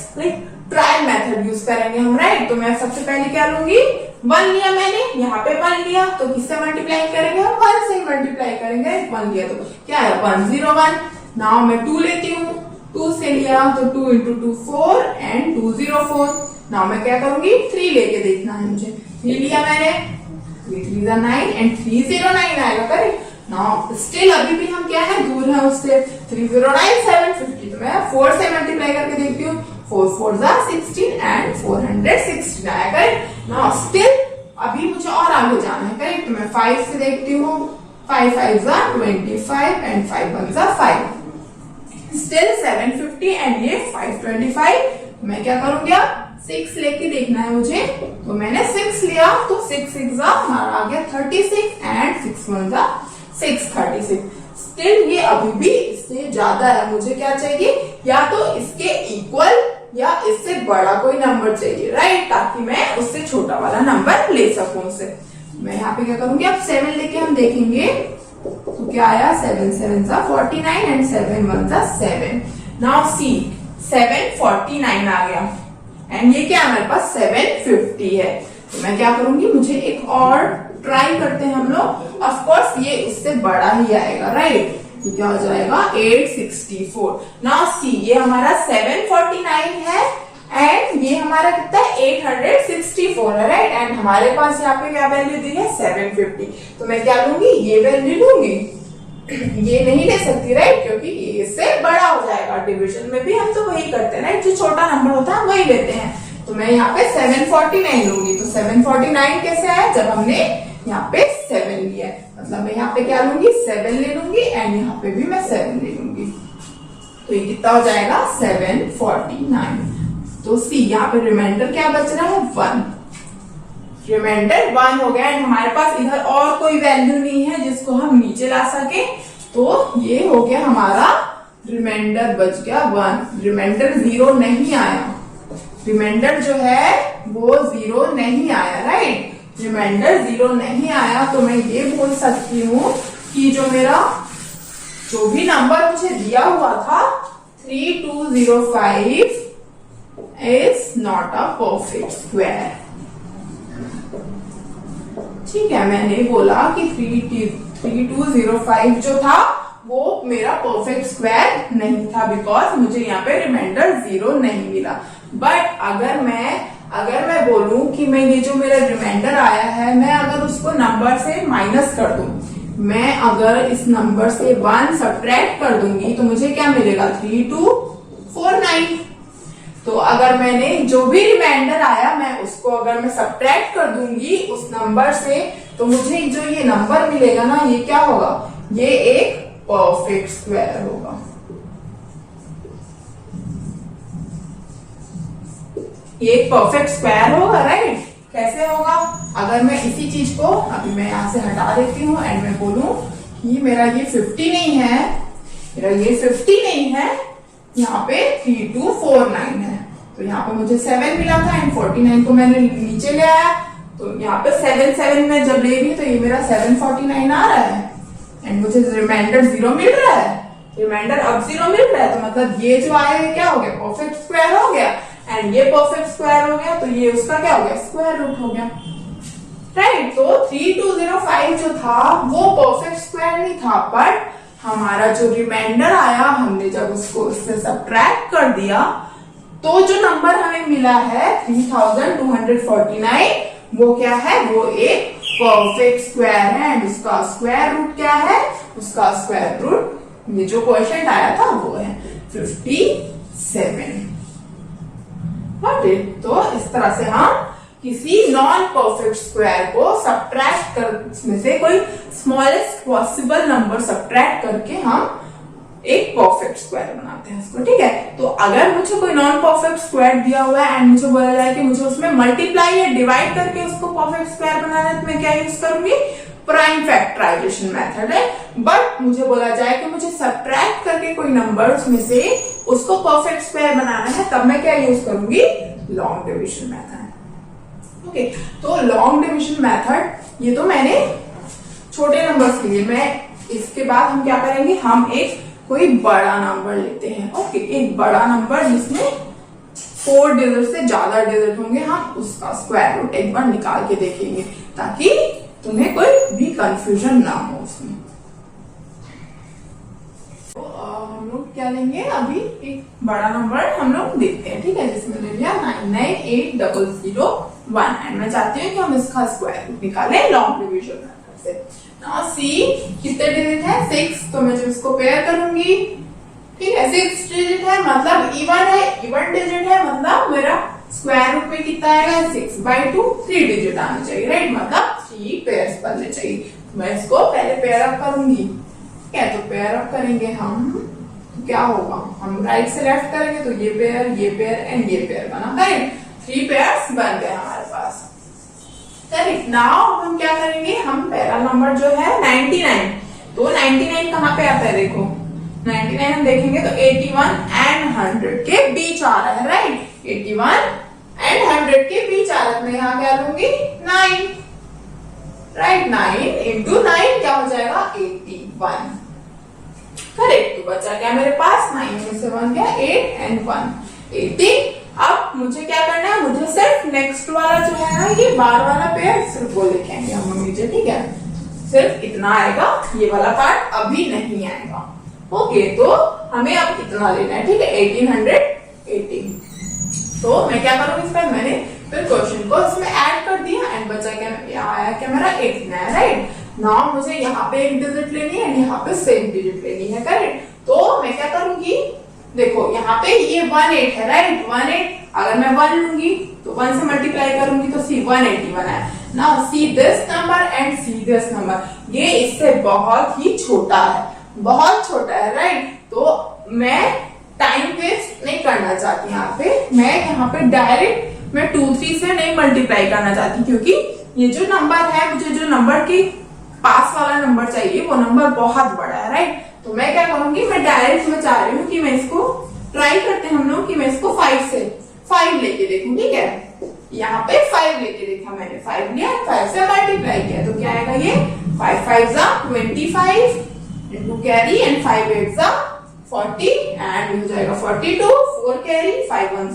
ट्रायल मेथड यूज करेंगे हम राइट। तो मैं सबसे पहले क्या लूंगी, 1 लिया मैंने, यहाँ पे 1 लिया, तो किससे मल्टीप्लाई करेंगे हम, 1 से मल्टीप्लाई करेंगे। 1 लिया तो क्या है 101। नाउ मैं 2 लेती हूँ, 2 से लिया तो 2 इंटू 2 4 एंड 204। नाउ मैं क्या करूंगी 3 लेके देखना है मुझे, 3 लिया मैंने, 3 3 9 एंड 309 आएगा करेक्ट। नाउ स्टिल अभी भी हम क्या है दूर है उससे, 309 750। तो मैं 4 से मल्टीप्लाई करके देखती हूँ, 4 4 16 एंड 416 आया करेक्ट। नाउ स्टिल अभी मुझे और आगे जाना है करेक्ट। तो मैं 5 से देखती हूँ, 5 5 25 एंड 5 1 5, स्टिल 750 एंड ये 525। मैं क्या करूंगी अब 6 लेके देखना है मुझे, तो मैंने 6 लिया, तो 6 6 हमारा आ गया 36 एंड 6 1 6 36। स्टिल ये अभी भी इससे ज्यादा है, मुझे क्या चाहिए, या तो इसके इक्वल या इससे बड़ा कोई नंबर चाहिए राइट, ताकि मैं उससे छोटा वाला नंबर ले सकूं उससे। मैं यहाँ पे क्या करूंगी, अब 7 लेके हम देखेंगे तो क्या आया, 7 7 49 एंड 7 1 7। नाउ सी 749 आ गया एंड ये क्या हमारे पास 750 है। तो मैं क्या करूंगी, मुझे एक और ट्राई करते हैं हम लोग। ऑफ कोर्स ये इससे बड़ा ही आएगा राइट, तो क्या हो जाएगा 864। नाउ सी ये हमारा 749 है एंड ये हमारा कितना है 864 है राइट, एंड हमारे पास यहाँ पे क्या वैल्यू दी है 750। तो मैं क्या लूंगी, ये वैल्यू लूंगी, ये नहीं ले सकती राइट, क्योंकि ये इससे बड़ा हो जाएगा। डिवीजन में भी हम तो वही करते हैं राइट, जो छोटा नंबर होता है वही लेते हैं। तो मैं यहाँ पे 749 लूंगी। तो 749 कैसे आया, जब हमने यहाँ पे 7 लिया है, मतलब मैं यहाँ पे क्या लूंगी 7 ले लूंगी एंड यहाँ पे भी मैं 7 ले लूंगी। तो ये कितना हो जाएगा 749। तो सी यहाँ पे रिमाइंडर क्या बच रहा है 1, रिमाइंडर 1 हो गया एंड हमारे पास इधर और कोई वैल्यू नहीं है जिसको हम नीचे ला सके। तो ये हो गया हमारा रिमाइंडर बच गया 1, रिमाइंडर 0 नहीं आया, रिमाइंडर जो है वो 0 नहीं आया राइट, रिमाइंडर 0 नहीं आया। तो मैं ये बोल सकती हूँ कि जो मेरा जो भी नंबर मुझे दिया हुआ था 3205 is not a perfect square. ठीक है, मैंने बोला कि 3205 जो था वो मेरा परफेक्ट स्क्वायर नहीं था बिकॉज मुझे यहाँ पे रिमाइंडर 0 नहीं मिला। बट अगर मैं बोलूं कि मैं ये जो मेरा रिमाइंडर आया है मैं अगर उसको नंबर से माइनस कर दूं, मैं अगर इस नंबर से 1 सब्ट्रैक्ट कर दूंगी तो मुझे क्या मिलेगा 3249। तो अगर मैंने जो भी रिमाइंडर आया मैं उसको अगर मैं सब्ट्रैक्ट कर दूंगी उस नंबर से तो मुझे जो ये नंबर मिलेगा ना ये क्या होगा, ये एक परफेक्ट स्क्वायर होगा। ये एक परफेक्ट स्क्वायर होगा, राइट। कैसे होगा, अगर मैं इसी चीज को अभी मैं यहां से हटा देती हूँ एंड मैं बोलूं कि मेरा ये 50 नहीं है, मेरा ये 50 नहीं है, यहाँ पे 3249 है। तो यहाँ पे मुझे 7 मिला था एंड 49 को मैंने नीचे ले आया तो यहाँ पे 7 में जब ले रही तो ये मेरा 749 आ रहा है एंड मुझे रिमाइंडर 0 मिल रहा है। रिमाइंडर अब 0 मिल रहा है तो मतलब ये जो आया है क्या हो गया, परफेक्ट स्क्वायर हो गया एंड ये परफेक्ट स्क्वायर हो गया तो ये उसका क्या हो गया, स्क्वायर रूट हो गया, राइट। तो 3205 जो था वो परफेक्ट स्क्वायर नहीं था बट हमारा जो रिमाइंडर आया हमने जब उसको उससे सब्ट्रैक्ट कर दिया तो जो नंबर हमें मिला है 3249 वो क्या है, वो एक परफेक्ट स्क्वायर है एंड उसका स्क्वायर रूट क्या है, उसका स्क्वायर रूट ये जो क्वेश्चन आया था वो है 57। तो इस तरह से हम किसी नॉन परफेक्ट स्क्वायर को सब्ट्रैक्ट कर उसमें से कोई स्मॉलेस्ट पॉसिबल नंबर सब्ट्रैक्ट करके हम एक परफेक्ट स्क्वायर बनाते हैं उसको, ठीक है। तो अगर मुझे कोई नॉन परफेक्ट स्क्वायर दिया हुआ है एंड मुझे बोला जाए कि मुझे उसमें मल्टीप्लाई या डिवाइड करके उसको परफेक्ट स्क्वायर बनाना है तो मैं क्या यूज करूंगी, प्राइम फैक्टराइजेशन मेथड है। बट मुझे बोला जाए कि मुझे सब्ट्रैक्ट करके कोई नंबर उसमें से उसको परफेक्ट स्क्वायर बनाना है तब मैं क्या यूज करूंगी, लॉन्ग डिविजन मेथड। ओके, तो लॉन्ग डिविजन मेथड ये तो मैंने छोटे नंबर्स के लिए, मैं इसके बाद हम क्या करेंगे, हम एक कोई बड़ा नंबर लेते हैं। ओके, एक बड़ा नंबर जिसमें 4 डिजिट से ज्यादा डिजिट होंगे, हम उसका स्क्वायर रूट एक बार निकाल के देखेंगे ताकि तुम्हें कोई भी कंफ्यूजन ना हो उसमें। तो हम लोग क्या लेंगे, अभी एक बड़ा नंबर हम लोग देखते हैं, ठीक है, जिसमें ले लिया 998001 एंड मैं चाहती हूँ कि हम इसका स्क्वायर रूट निकालें लॉन्ग डिविजन मेथड से। नाउ सी कितने डिजिट है, 6, तो मैं जब इसको पेयर करूंगी, ठीक है, 6 डिजिट है मतलब इवन है, इवन डिजिट है मतलब मेरा स्क्वायर रूट में कितना आएगा 6/2, 3 डिजिट आना चाहिए, राइट, मतलब 3 पेयर्स बनने चाहिए। मैं इसको पहले पेयर अप करूंगी, ठीक है, तो पेयर अप करेंगे हम तो क्या होगा, हम राइट से लेफ्ट करेंगे तो ये पेयर एंड ये पेयर बना, करेक्ट, 3 पेयर्स बन गए हमारे पास, करेक्ट। नाउ हम क्या करेंगे, हम पहला नंबर जो है 99, तो 99 कहाँ पे आता है, देखो 99 हम देखेंगे तो 81 एंड 100 के बीच आ रहा है, राइट, 81 एंड 100 के बीच आ रहा है, मैं यहाँ क्या लूंगी 9, राइट, 9 इंटू 9 क्या हो जाएगा 81, करेक्ट। तो बचा क्या मेरे पास, 9 में से 1 गया 8 एंड 1 18। अब मुझे क्या करना है, मुझे सिर्फ नेक्स्ट वाला जो है ना ये बार वाला पेयर सिर्फ वो लेके आएंगे हम नीचे, ठीक है, सिर्फ इतना आएगा, ये वाला पार्ट अभी नहीं आएगा। ओके, तो हमें अब इतना लेना है, ठीक है, 1818। तो मैं क्या करूंगी, इस पर मैंने फिर क्वेश्चन को इसमें ऐड कर दिया एंड बचा क्या, यहाँ आया क्या मेरा 89, राइट। नाउ मुझे यहाँ पे एक डिजिट लेनी है एंड यहाँ पे सेम डिजिट लेनी है, करेक्ट। तो मैं क्या करूंगी, देखो यहाँ पे ये 18 है, राइट, 18 अगर मैं 1 लूंगी तो 1 से मल्टीप्लाई करूंगी तो सी 181 है। Now see this number and see this number, ये इससे बहुत ही छोटा है, बहुत छोटा है, राइट। तो मैं टाइम वेस्ट नहीं करना चाहती यहाँ पे, मैं यहाँ पे डायरेक्ट मैं 2 3 से नहीं मल्टीप्लाई करना चाहती क्योंकि ये जो नंबर है, मुझे जो नंबर के पास वाला नंबर चाहिए वो नंबर बहुत बड़ा है, राइट। तो मैं क्या करूंगी, मैं डायरेक्ट में चाह रही हूँ कि मैं इसको ट्राई करते हैं हम लोग कि मैं इसको 5 से 5 लेके देखूं, ठीक है, यहाँ पे 5 लेके देखा मैंने, 5 लिया 5 से मल्टीप्लाई किया तो क्या आएगा, ये 5 5 25 इंटू कैरी एंड 5 8 40 एंड हो जाएगा 42, 4 carry 5 1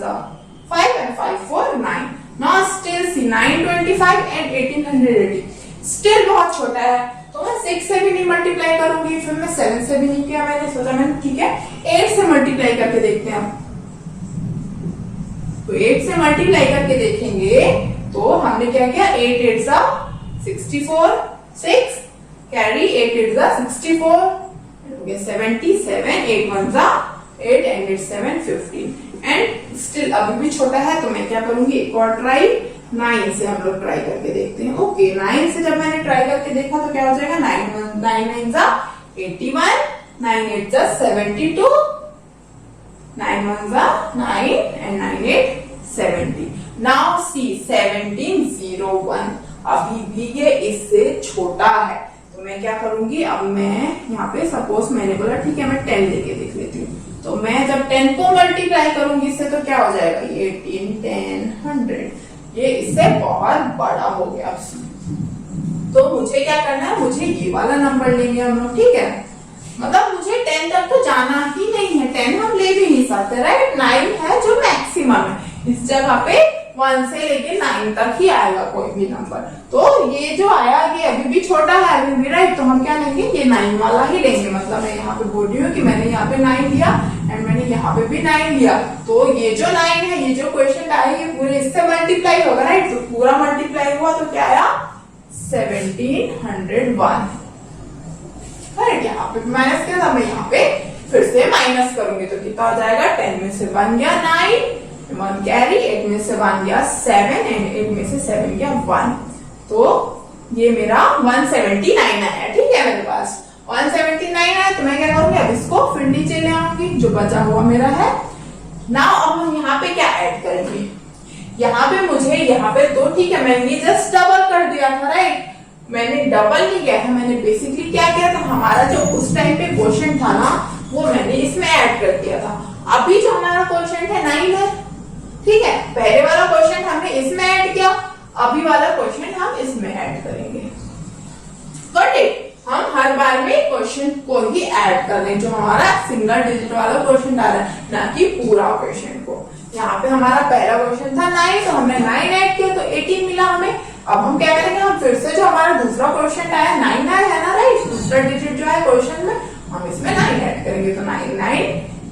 5 and 5 4 9. Now still see 925 and 1880 still बहुत छोटा है, तो मैं 6 से भी नहीं मल्टीप्लाई करूंगी, फिर मैं 7 से भी नहीं किया, मैंने सोचा मैंने ठीक है 8 से मल्टीप्लाई करके देखते हैं। तो 8 से मल्टीप्लाई करके देखेंगे तो हमने क्या किया, 8 8 सा 64, 6 कैरी 8 8 सा 64, 77, 8 1 सा 8 and 8 7 15 एंड स्टिल अभी भी छोटा है, तो मैं क्या करूंगी एक और ट्राई 9 से हम लोग ट्राई करके देखते हैं। ओके 9 से जब मैंने ट्राई करके देखा तो क्या हो जाएगा, 9 9 सा 81, 9 8 सा 72, 9 1 सा 9 and 9 8 70. नाउ सी 1701 अभी भी ये इससे छोटा है, तो मैं क्या करूंगी, अब मैं यहाँ पे सपोज मैंने बोला ठीक है मैं 10 लेके देख लेती हूँ, तो मैं जब 10 को मल्टीप्लाई करूंगी इससे तो क्या हो जाएगा, ये 18 10 100, ये इससे बहुत बड़ा हो गया। तो मुझे क्या करना है, मुझे ये वाला नंबर लेंगे हम लोग, ठीक है, मतलब मुझे 10 तक तो जाना ही नहीं है, 10 हम ले भी नहीं सकते, राइट, 9 है जो मैक्सिमम है, इस जगह पे 1 से लेके 9 तक ही आएगा कोई भी नंबर, तो ये जो आया ये अभी भी छोटा है अभी भी, राइट, तो हम क्या लेंगे, ये 9 वाला ही लेंगे, मतलब मैं यहाँ पे बोल रही हूँ कि मैंने यहाँ पे 9 लिया एंड मैंने यहाँ पे भी 9 लिया, तो ये जो 9 है, ये जो क्वेश्चन आया ये पूरे इससे मल्टीप्लाई होगा, राइट, तो पूरा मल्टीप्लाई हुआ तो क्या आया 1701, करेक्ट, यहाँ पे माइनस किया था, मैं यहाँ पे फिर से माइनस करूंगी तो कितना हो जाएगा, 10 में से 1 गया 9, 1 कैरी, 8 में से 1 गया 7 एंड 8 में से 7 गया 1, तो ये मेरा 179 आया, ठीक है, मेरे पास 179 आया, तो मैं क्या करूंगी, अब इसको फिर नीचे ले आऊंगी, जो बचा हुआ मेरा है। नाउ अब हम यहाँ पे क्या ऐड करेंगे, यहाँ पे मुझे यहाँ पे तो ठीक है मैंने जस्ट डबल कर दिया था, राइट, मैंने डबल नहीं किया था, मैंने बेसिकली क्या किया था, हमारा जो उस टाइम पे क्वेश्चन था ना वो मैंने इसमें ऐड कर दिया था, अभी जो हमारा क्वेश्चन है 9 है, ठीक है, पहले वाला क्वेश्चन हमने इसमें ऐड किया, अभी वाला क्वेश्चन हम इसमें ऐड करेंगे, गॉट इट, हम हर बार में क्वेश्चन को ही ऐड कर लें, जो हमारा सिंगल डिजिट वाला क्वेश्चन आ रहा है, ना कि पूरा क्वेश्चन को। यहाँ पे हमारा पहला क्वेश्चन था 9, तो हमने 9 ऐड किया तो 18 मिला हमें, अब हम क्या करेंगे, हम फिर से जो हमारा दूसरा क्वेश्चन आया 9 आया है ना, राइट, दूसरा डिजिट जो है क्वेश्चन में हम इसमें 9 ऐड करेंगे, तो 9 9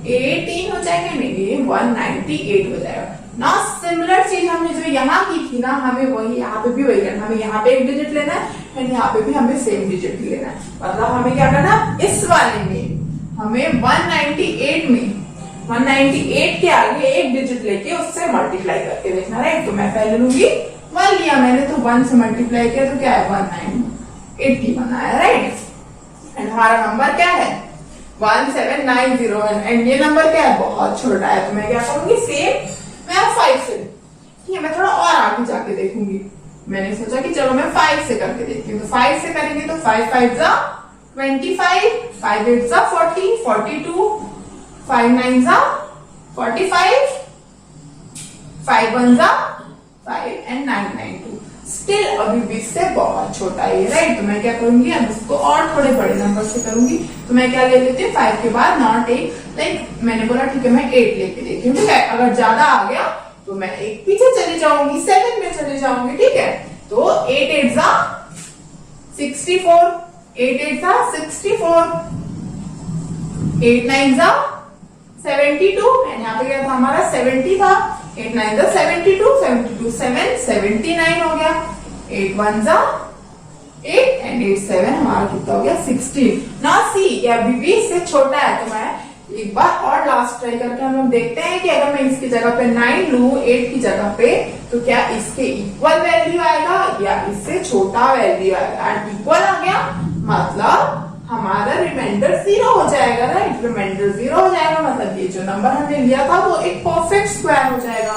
18 हो जाएगा, नहीं 198 हो जाएगा। ना सिमिलर चीज हमने जो यहाँ की थी ना, हमें वही यहाँ पे भी वही करना, हमें यहाँ पे एक डिजिट लेना है एंड यहाँ पे भी हमें सेम डिजिट लेना है, मतलब हमें क्या करना, इस वाले में हमें 198 में 198 के आगे एक डिजिट लेके उससे मल्टीप्लाई करके देखना, राइट, तो मैं पहले लूंगी 1 लिया मैंने, तो 1 से मल्टीप्लाई किया तो क्या है 1981 आया, राइट, एंड हमारा नंबर क्या है 17901 एंड ये नंबर क्या है, बहुत छोटा है, तो मैं क्या करूंगी, सेम मैं 5 से, ठीक है, मैं थोड़ा और आगे जाके देखूंगी, मैंने सोचा कि चलो मैं 5 से करके देखती हूँ, तो 5 से करेंगे तो 5 5 जा 25, 5 8 जा 40, 42, 5 9 जा 45, 5 1 जा 5 एंड 9 9 2, स्टिल अभी भी से बहुत छोटा है, राइट, तो मैं क्या करूंगी, अब इसको और थोड़े बड़े नंबर से करूंगी, तो मैं क्या ले लेती हूँ 5 के बाद नॉट 8, लाइक मैंने बोला ठीक है मैं 8 लेके देखती हूँ, ठीक है, अगर ज्यादा आ गया तो मैं एक पीछे चली जाऊंगी, 7 में चली जाऊंगी, ठीक है, तो 8 8 जा 64, 8 8 जा 64, 8 9 जा 72 एंड यहाँ पे क्या था हमारा 70 था, 8 9 जा 72, 72 7 79 हो गया, 8 1 जा 8 एंड 8 7 हमारा कितना हो गया 16। ना सी ये अभी भी इससे छोटा है, तो मैं एक बार और लास्ट ट्राई करके हम लोग देखते हैं कि अगर मैं इसकी जगह पे 9 लूं 8 की जगह पे, तो क्या इसके इक्वल वैल्यू आएगा या इससे छोटा वैल्यू आएगा, एंड इक्वल आ गया मतलब हमारा रिमाइंडर 0 हो जाएगा, राइट, रिमाइंडर 0 हो जाएगा, मतलब ये जो नंबर हमने लिया था वो एक परफेक्ट स्क्वायर हो जाएगा।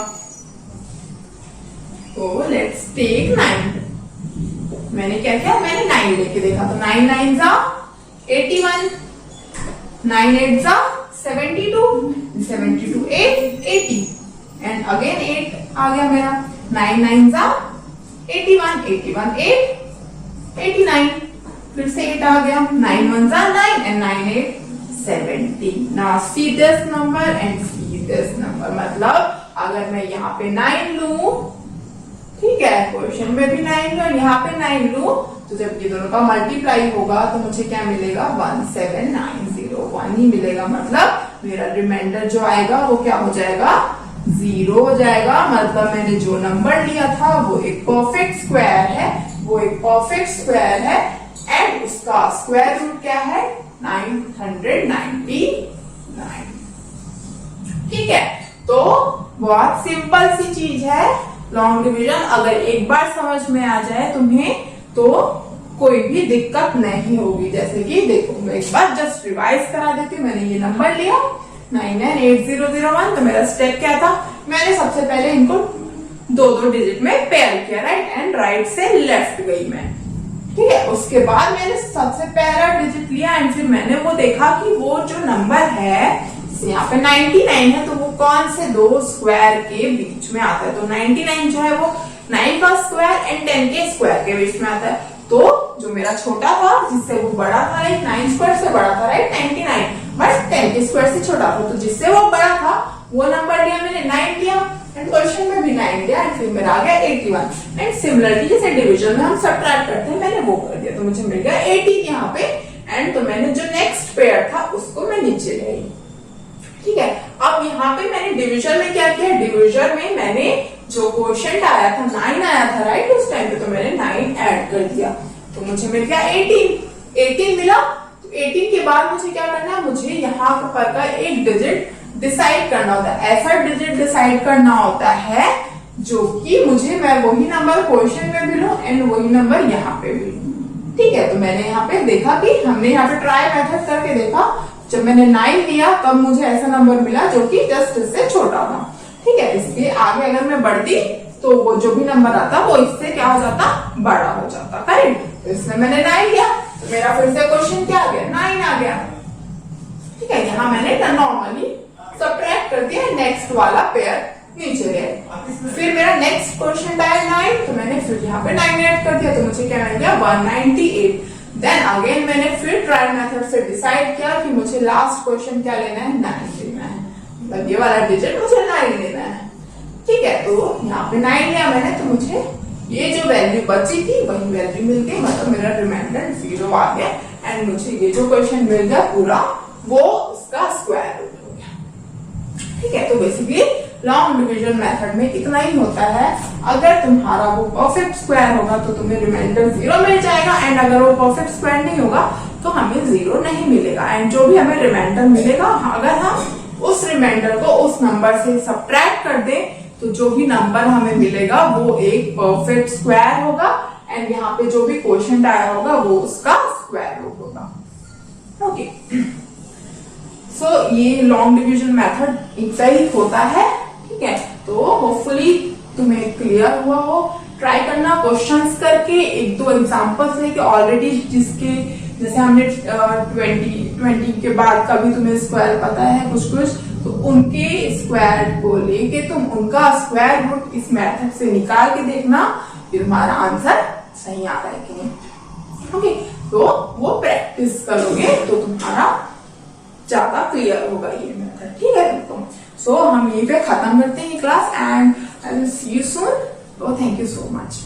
तो लेट्स टेक 9, मैंने क्या किया, मैंने 9 लेके देखा, तो 9 9 जा 81, 9 8 जा 72, 72 8 80 एंड अगेन 8 आ गया मेरा, 9 9 जा 81, 81 8 89, फिर से 8 आ गया, 9 1 जा 9 and 9 8 70। Now see this number and see this number, मतलब अगर मैं यहाँ पे 9 लूं, ठीक है, क्वेश्चन में भी 9 लूं, यहाँ पे 9 लूं, तो जब ये दोनों का मल्टीप्लाई होगा तो मुझे क्या मिलेगा, 1790 ही मिलेगा। मतलब मेरा रिमाइंडर जो आएगा वो क्या हो जाएगा, 0 हो जाएगा। मतलब मैंने जो नंबर लिया था वो एक परफेक्ट स्क्वायर है, वो एक परफेक्ट स्क्वायर है एंड उसका स्क्वायर रूट क्या है, 999। ठीक है, तो बहुत सिंपल सी चीज है लॉन्ग डिवीजन। अगर एक बार समझ में आ जाए तुम्हें तो कोई भी दिक्कत नहीं होगी। जैसे कि देखो, मैं एक बार जस्ट रिवाइज करा देती हूँ। मैंने ये नंबर लिया 998001, तो मेरा स्टेप क्या था, मैंने सबसे पहले इनको 2-2 डिजिट में पेयर किया, राइट एंड राइट से लेफ्ट गई मैं, ठीक है। उसके बाद मैंने सबसे पहला डिजिट लिया एंड फिर मैंने वो देखा कि वो जो नंबर है यहाँ पे 99 है, तो वो कौन से 2 स्क्वायर के बीच में आता है। तो 99 जो है वो 9 का स्क्वायर एंड 10 के स्क्वायर के बीच में आता है। तो जो मेरा छोटा था जिससे वो बड़ा था, राइट, 9 स्क्वायर से बड़ा था, राइट, 99, बट 10 के स्क्वायर से छोटा था, तो जिससे वो बड़ा था वो नंबर लिया मैंने, 9 लिया एंड क्वेश्चन में भी 9 लिया एंड फिर मेरा आ गया 81। एंड सिमिलरली जैसे डिवीजन में हम सब्ट्रैक्ट करते हैं, मैंने वो कर दिया, तो मुझे मिल गया 18 यहाँ पे। एंड तो मैंने जो नेक्स्ट पेयर था उसको मैं नीचे ले आई, ठीक है। अब यहाँ पे मैंने डिवीजन में क्या किया, डिवीजन में मैंने जो क्वोशिएंट आया था 9 आया था, राइट, उस टाइम पे तो मैंने 9 ऐड कर दिया, तो मुझे मिल गया 18 मिला। तो 18 के बाद मुझे क्या करना है, मुझे यहाँ पर का एक डिजिट डिसाइड करना होता है। ऐसा डिजिट डिसाइड करना होता है जो कि मुझे, मैं वही नंबर क्वोशिएंट में भी लूं एंड वही नंबर यहाँ पे भी लूं, ठीक है। तो मैंने यहाँ पे देखा कि हमने यहाँ पे ट्राई मेथड करके देखा, जब मैंने 9 लिया तब मुझे ऐसा नंबर मिला जो कि जस्ट इससे छोटा था, ठीक है। इसके आगे अगर मैं बढ़ती तो वो जो भी नंबर आता वो इससे क्या हो जाता, बड़ा हो जाता, करेक्ट। तो इसमें मैंने 9 लिया, तो मेरा फिर से क्वेश्चन क्या आ गया, 9 आ गया, ठीक है। यहाँ मैंने नॉर्मली सब्ट्रैक्ट कर दिया, नेक्स्ट वाला पेयर नीचे गया। फिर मेरा नेक्स्ट क्वेश्चन आया 9, तो मैंने फिर यहाँ पे 9 ऐड कर दिया, तो मुझे क्या मिल गया, 198। देन अगेन मैंने फिर ट्रायल मेथड से डिसाइड किया कि मुझे लास्ट क्वेश्चन क्या लेना है, 9 लेना है, मतलब ये वाला डिजिट मुझे 9 लेना है, ठीक है। तो यहाँ पे 9 लिया मैंने, तो मुझे ये जो वैल्यू बची थी वही वैल्यू मिल गई, मतलब मेरा रिमाइंडर 0 आ गया एंड मुझे ये जो क्वेश्चन मिल गया पूरा वो उसका स्क्वायर रूट हो गया, ठीक है। तो बेसिकली लॉन्ग डिवीजन मेथड में इतना ही होता है। अगर तुम्हारा वो परफेक्ट स्क्वायर होगा तो तुम्हें रिमाइंडर 0 मिल जाएगा एंड अगर वो परफेक्ट स्क्वायर नहीं होगा तो हमें 0 नहीं मिलेगा। एंड जो भी हमें रिमाइंडर मिलेगा, अगर हम उस रिमाइंडर को उस नंबर से सब्ट्रैक्ट कर दें तो जो भी नंबर हमें मिलेगा वो एक परफेक्ट स्क्वायर होगा एंड यहाँ पे जो भी क्वोशिएंट आया होगा वो उसका स्क्वायर रूट होगा, ओके। सो ये लॉन्ग डिवीजन मेथड इतना ही होता है, ठीक है। तो होपफुली तुम्हें क्लियर हुआ हो। ट्राई करना क्वेश्चंस करके, 1-2 एग्जांपल्स लेके, ऑलरेडी जिसके जैसे हमने 20 के बाद का भी तुम्हें स्क्वायर पता है कुछ, तो उनके स्क्वायर को लेके तुम उनका स्क्वायर रूट इस मेथड से निकाल के देखना कि तुम्हारा आंसर सही आ रहा है कि नहीं, ओके। तो वो प्रैक्टिस करोगे तो तुम्हारा ज्यादा क्लियर होगा ये मेथड, ठीक है। सो हम यहीं पे खत्म करते हैं class and I will see you soon. Thank you so much.